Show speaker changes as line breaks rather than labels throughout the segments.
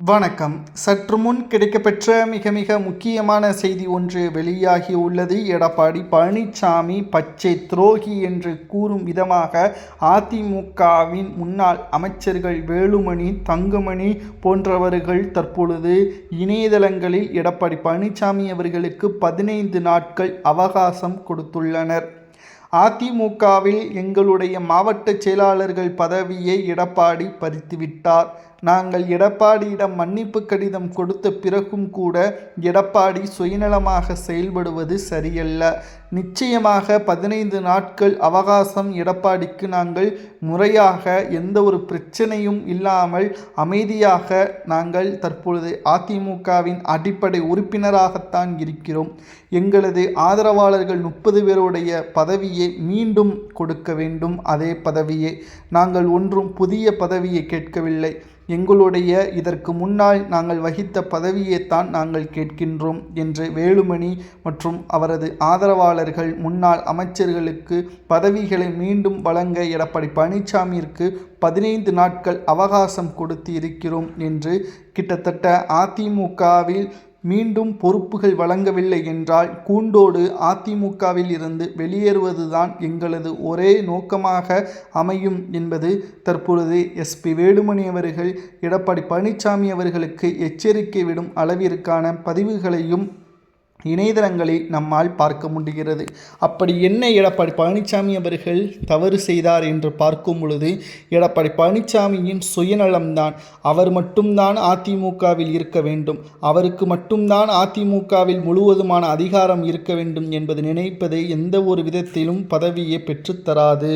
வணக்கம். சற்று முன் கிடைக்கப்பெற்ற மிக முக்கியமான செய்தி ஒன்று வெளியாகி உள்ளது. எடப்பாடி பழனிசாமி பச்சை துரோகி என்று கூறும் விதமாக அதிமுகவின் முன்னாள் அமைச்சர்கள் வேலுமணி, தங்கமணி போன்றவர்கள் தற்பொழுது இணையதளங்களில் எடப்பாடி பழனிசாமி அவர்களுக்கு 15 நாட்கள் அவகாசம் கொடுத்துள்ளனர். அதிமுகவில் எங்களுடைய மாவட்ட செயலாளர்கள் பதவியை எடப்பாடி பறித்துவிட்டார். நாங்கள் எடப்பாடியிடம் மன்னிப்பு கடிதம் கொடுத்த பிறகும் கூட எடப்பாடி சுயநலமாக செயல்படுவது சரியல்ல. நிச்சயமாக 15 நாட்கள் அவகாசம் எடப்பாடிக்கு நாங்கள் முறையாக எந்த ஒரு பிரச்சனையும் இல்லாமல் அமைதியாக நாங்கள் தற்பொழுது அதிமுகவின் அடிப்படை உறுப்பினராகத்தான் இருக்கிறோம். எங்களது ஆதரவாளர்கள் 30 பேருடைய பதவியை மீண்டும் கொடுக்க வேண்டும். அதே பதவியை நாங்கள் ஒன்றும் புதிய பதவியை கேட்கவில்லை. எங்களுடைய இதற்கு முன்னால் நாங்கள் வகித்த பதவியைத்தான் நாங்கள் கேட்கின்றோம் என்று வேலுமணி மற்றும் அவரது ஆதரவாளர்கள் முன்னாள் அமைச்சர்களுக்கு பதவிகளை மீண்டும் வழங்க எடப்பாடி பழனிசாமியிற்கு 15 நாட்கள் அவகாசம் கொடுத்து இருக்கிறோம் என்று கிட்டத்தட்ட அதிமுகவில் மீண்டும் பொறுப்புகள் வழங்கவில்லை என்றால் கூண்டோடு அதிமுகவில் இருந்து வெளியேறுவதுதான் எங்களது ஒரே நோக்கமாக அமையும் என்பது தற்பொழுது எஸ்பி வேலுமணி அவர்கள் எடப்பாடி பழனிசாமி அவர்களுக்கு எச்சரிக்கை விடும் அளவிற்கான பதிவுகளையும் இணையதளங்களில் நம்மால் பார்க்க முடிகிறது. அப்படி என்ன எடப்பாடி பழனிசாமி அவர்கள் தவறு செய்தார் என்று பார்க்கும் பொழுது எடப்பாடி பழனிசாமியின் சுயநலம்தான். அவர் மட்டும்தான் அதிமுகவில் இருக்க வேண்டும், அவருக்கு மட்டும்தான் அதிமுகவில் முழுவதுமான அதிகாரம் இருக்க வேண்டும் என்பது நினைப்பது எந்த ஒரு விதத்திலும் பதவியை பெற்றுத்தராது.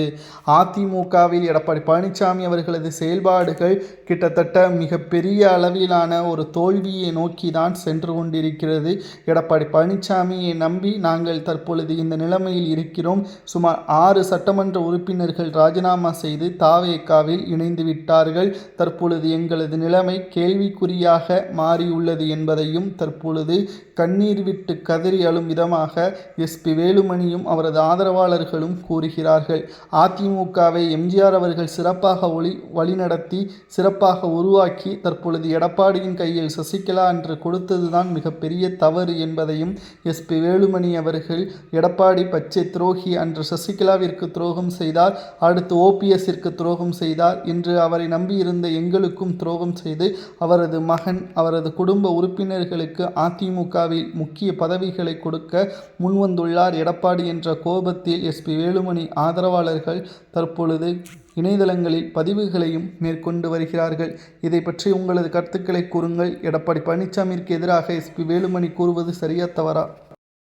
அதிமுகவில் எடப்பாடி பழனிசாமி அவர்களது செயல்பாடுகள் கிட்டத்தட்ட மிக பெரிய அளவிலான ஒரு தோல்வியை நோக்கி தான் சென்று கொண்டிருக்கிறது. எடப்பாடி பழனிசாமியை நம்பி நாங்கள் தற்பொழுது இந்த நிலைமையில் இருக்கிறோம். சுமார் 6 சட்டமன்ற உறுப்பினர்கள் ராஜினாமா செய்து தாவேகாவில் இணைந்து விட்டார்கள். தற்பொழுது எங்களது நிலைமை கேள்விக்குறியாக மாறியுள்ளது என்பதையும் தற்பொழுது கண்ணீர் விட்டு கதறி அழும் விதமாக எஸ்பி வேலுமணியும் அவரது ஆதரவாளர்களும் கூறுகிறார்கள். அதிமுகவை எம்ஜிஆர் அவர்கள் சிறப்பாக வழிநடத்தி சிறப்பாக உருவாக்கி தற்பொழுது எடப்பாடியின் கையில் சசிகலா என்று கொடுத்ததுதான் மிகப்பெரிய தவறு என்பதையும் எஸ்பி வேலுமணி அவர்கள் எடப்பாடி பச்சை துரோகி அன்று சசிகலாவிற்கு துரோகம் செய்தார், அடுத்து ஓபிஎஸ்ஸிற்கு துரோகம் செய்தார், இன்று அவரை நம்பியிருந்த எங்களுக்கும் துரோகம் செய்து அவரது மகன் அவரது குடும்ப உறுப்பினர்களுக்கு அதிமுகவில் முக்கிய பதவிகளை கொடுக்க முன்வந்துள்ளார் எடப்பாடி என்ற கோபத்தில் எஸ்பி வேலுமணி ஆதரவாளர்கள் தற்பொழுது இணையதளங்களில் பதிவுகளையும் மேற்கொண்டு வருகிறார்கள். இதை பற்றி உங்களது கருத்துக்களை கூறுங்கள். எடப்பாடி பழனிசாமிற்கு எதிராக எஸ்பி வேலுமணி கூறுவது சரியா தவறா?